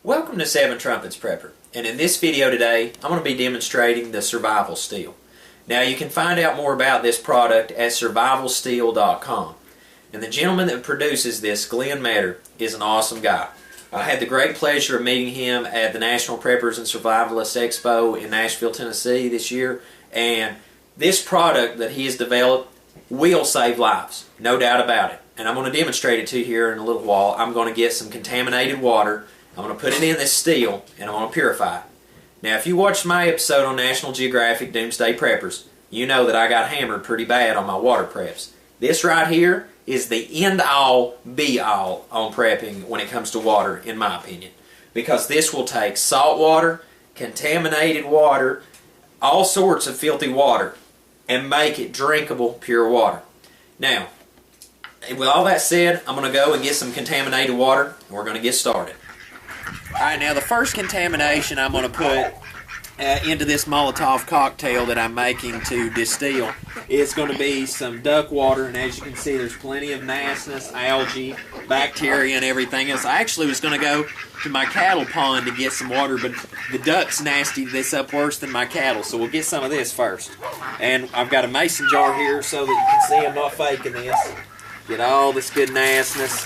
Welcome to Seven Trumpets Prepper, and in this video today I'm going to be demonstrating the survival steel. Now you can find out more about this product at survivalsteel.com, and the gentleman that produces this, Glenn Metter, is an awesome guy. I had the great pleasure of meeting him at the National Preppers and Survivalists Expo in Nashville, Tennessee this year, and this product that he has developed will save lives, no doubt about it. And I'm going to demonstrate it to you here in a little while. I'm going to get some contaminated water, I'm going to put it in this steel, and I'm going to purify it. Now, if you watched my episode on National Geographic Doomsday Preppers, you know that I got hammered pretty bad on my water preps. This right here is the end-all, be-all on prepping when it comes to water, in my opinion. Because this will take salt water, contaminated water, all sorts of filthy water, and make it drinkable, pure water. Now, with all that said, I'm going to go and get some contaminated water, and we're going to get started. Alright, now the first contamination I'm going to put into this Molotov cocktail that I'm making to distill is going to be some duck water, and as you can see there's plenty of nastiness, algae, bacteria, and everything else. I actually was going to go to my cattle pond to get some water, but the duck's nasty this up worse than my cattle, so we'll get some of this first. And I've got a mason jar here so that you can see I'm not faking this. Get all this good nastiness.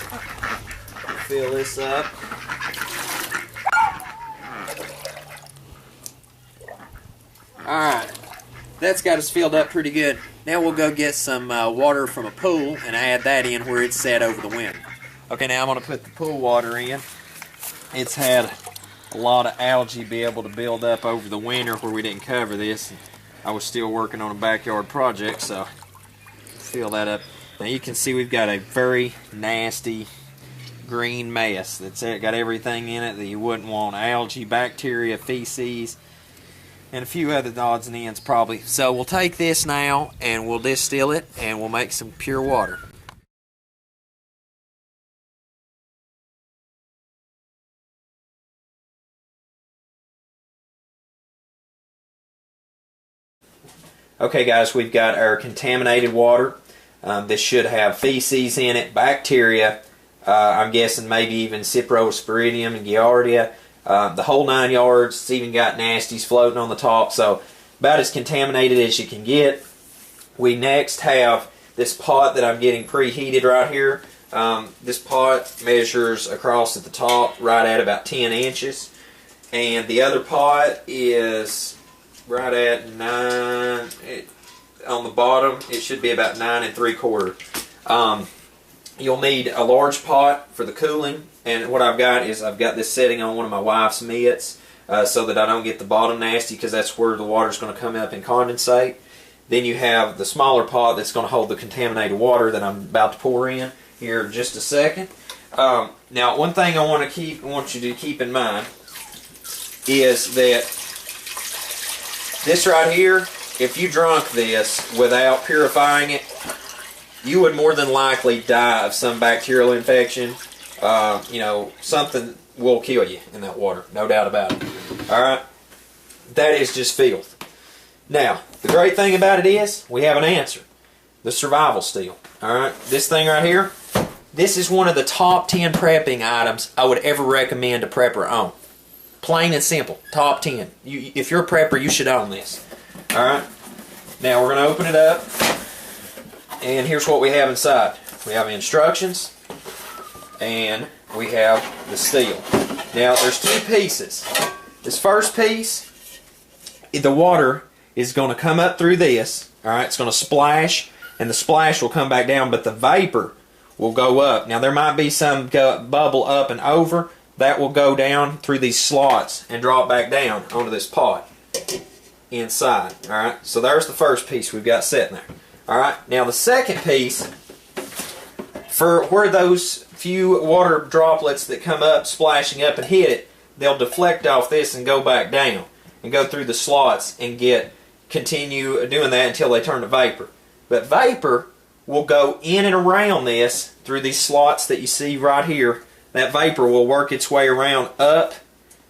Fill this up. Alright, that's got us filled up pretty good. Now we'll go get some water from a pool and add that in where it's set over the winter. Okay, now I'm going to put the pool water in. It's had a lot of algae be able to build up over the winter where we didn't cover this. I was still working on a backyard project, so fill that up. Now you can see we've got a very nasty green mess that's got everything in it that you wouldn't want. Algae, bacteria, feces, and a few other odds and ends probably. So we'll take this now and we'll distill it and we'll make some pure water. Okay guys, we've got our contaminated water. This should have feces in it, bacteria, I'm guessing maybe even Cyprosporidium and Giardia. The whole 9 yards. It's even got nasties floating on the top, so about as contaminated as you can get. We next have this pot that I'm getting preheated right here. This pot measures across at the top right at about 10 inches, and the other pot is right at 9. On the bottom it should be about 9 3/4. You'll need a large pot for the cooling, and what I've got is I've got this setting on one of my wife's mitts so that I don't get the bottom nasty, because that's where the water's going to come up and condensate. Then you have the smaller pot that's going to hold the contaminated water that I'm about to pour in here in just a second. Now, one thing I want you to keep in mind is that this right here, if you drunk this without purifying it, you would more than likely die of some bacterial infection. You know, something will kill you in that water, no doubt about it. Alright? That is just filth. Now, the great thing about it is, we have an answer. The survival steel. Alright? This thing right here, this is one of the top 10 prepping items I would ever recommend a prepper own. Plain and simple. Top 10. If you're a prepper, you should own this. Alright? Now, we're going to open it up. And here's what we have inside. We have instructions, and we have the steel. Now, there's two pieces. This first piece, the water is going to come up through this. Alright, it's going to splash, and the splash will come back down, but the vapor will go up. Now, there might be some bubble up and over. That will go down through these slots and drop back down onto this pot inside. Alright, so there's the first piece we've got sitting there. Alright, now the second piece, for where those few water droplets that come up, splashing up and hit it, they'll deflect off this and go back down and go through the slots and continue doing that until they turn to vapor. But vapor will go in and around this through these slots that you see right here. That vapor will work its way around up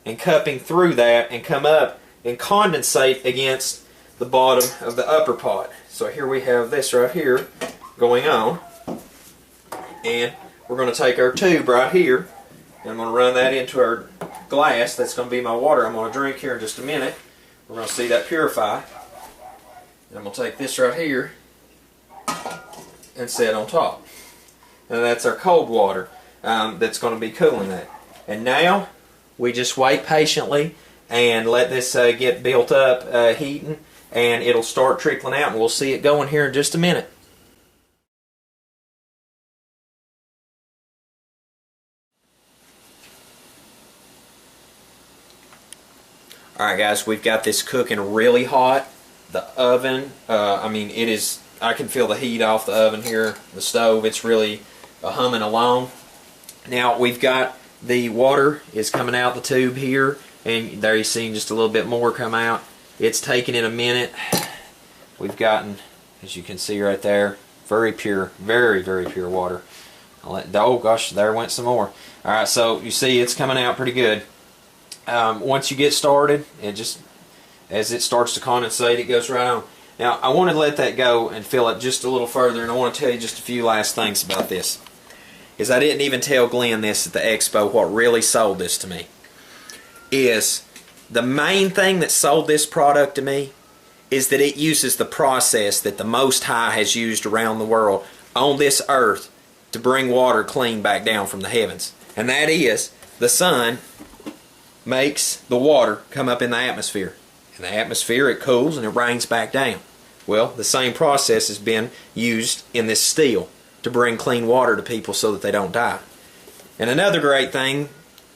and cupping through that and come up and condensate against the bottom of the upper pot. So here we have this right here going on, and we're going to take our tube right here and I'm going to run that into our glass. That's going to be my water I'm going to drink here in just a minute. We're going to see that purify. And I'm going to take this right here and set on top. And that's our cold water that's going to be cooling that. And now we just wait patiently and let this get built up, heating, and it'll start trickling out, and we'll see it going here in just a minute. Alright guys, we've got this cooking really hot. The oven, I mean, it is, I can feel the heat off the oven here, the stove, it's really humming along. Now we've got the water is coming out the tube here, and there you're seeing just a little bit more come out. It's taking it a minute. We've gotten, as you can see right there, very pure, very, very pure water. Oh gosh, there went some more. Alright, so you see it's coming out pretty good. Once you get started, it just, as it starts to condensate, it goes right on. Now, I want to let that go and fill it just a little further, and I want to tell you just a few last things about this. Is I didn't even tell Glenn this at the expo. What really sold this to me is the main thing that sold this product to me is that it uses the process that the Most High has used around the world on this earth to bring water clean back down from the heavens. And that is, the sun makes the water come up in the atmosphere. In the atmosphere it cools and it rains back down. Well, the same process has been used in this steel to bring clean water to people so that they don't die. And another great thing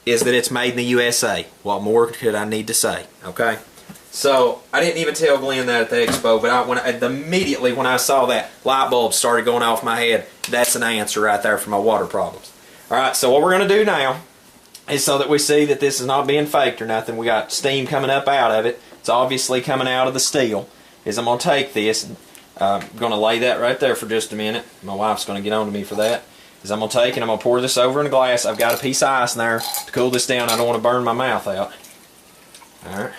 is that it's made in the USA. What more could I need to say? Okay? So, I didn't even tell Glenn that at the expo, but immediately when I saw that, light bulb started going off my head. That's an answer right there for my water problems. Alright, so what we're going to do now is, so that we see that this is not being faked or nothing, we got steam coming up out of it. It's obviously coming out of the steel. Is I'm going to take this, and I'm going to lay that right there for just a minute. My wife's going to get on to me for that. Is I'm going to take and I'm going to pour this over in a glass. I've got a piece of ice in there to cool this down. I don't want to burn my mouth out. Alright.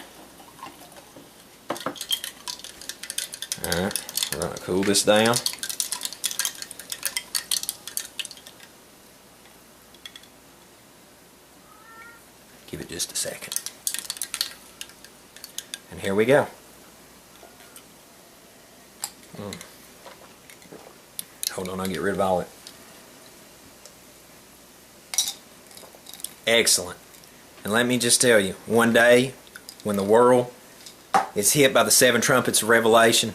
Alright. We're going to cool this down. Give it just a second. And here we go. Hold on, I'll get rid of all it. Excellent. And let me just tell you, one day when the world is hit by the 7 trumpets of Revelation,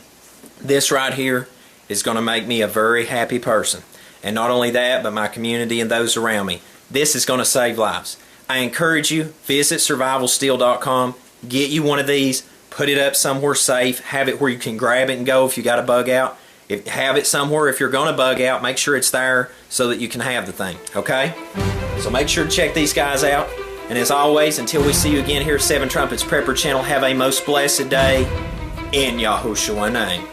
this right here is going to make me a very happy person. And not only that, but my community and those around me. This is going to save lives. I encourage you, visit survivalsteel.com, get you one of these, put it up somewhere safe, have it where you can grab it and go if you got to bug out. Have it somewhere, if you're going to bug out, make sure it's there so that you can have the thing, okay? So make sure to check these guys out. And as always, until we see you again here at 7 Trumpets Prepper Channel, have a most blessed day in Yahushua's name.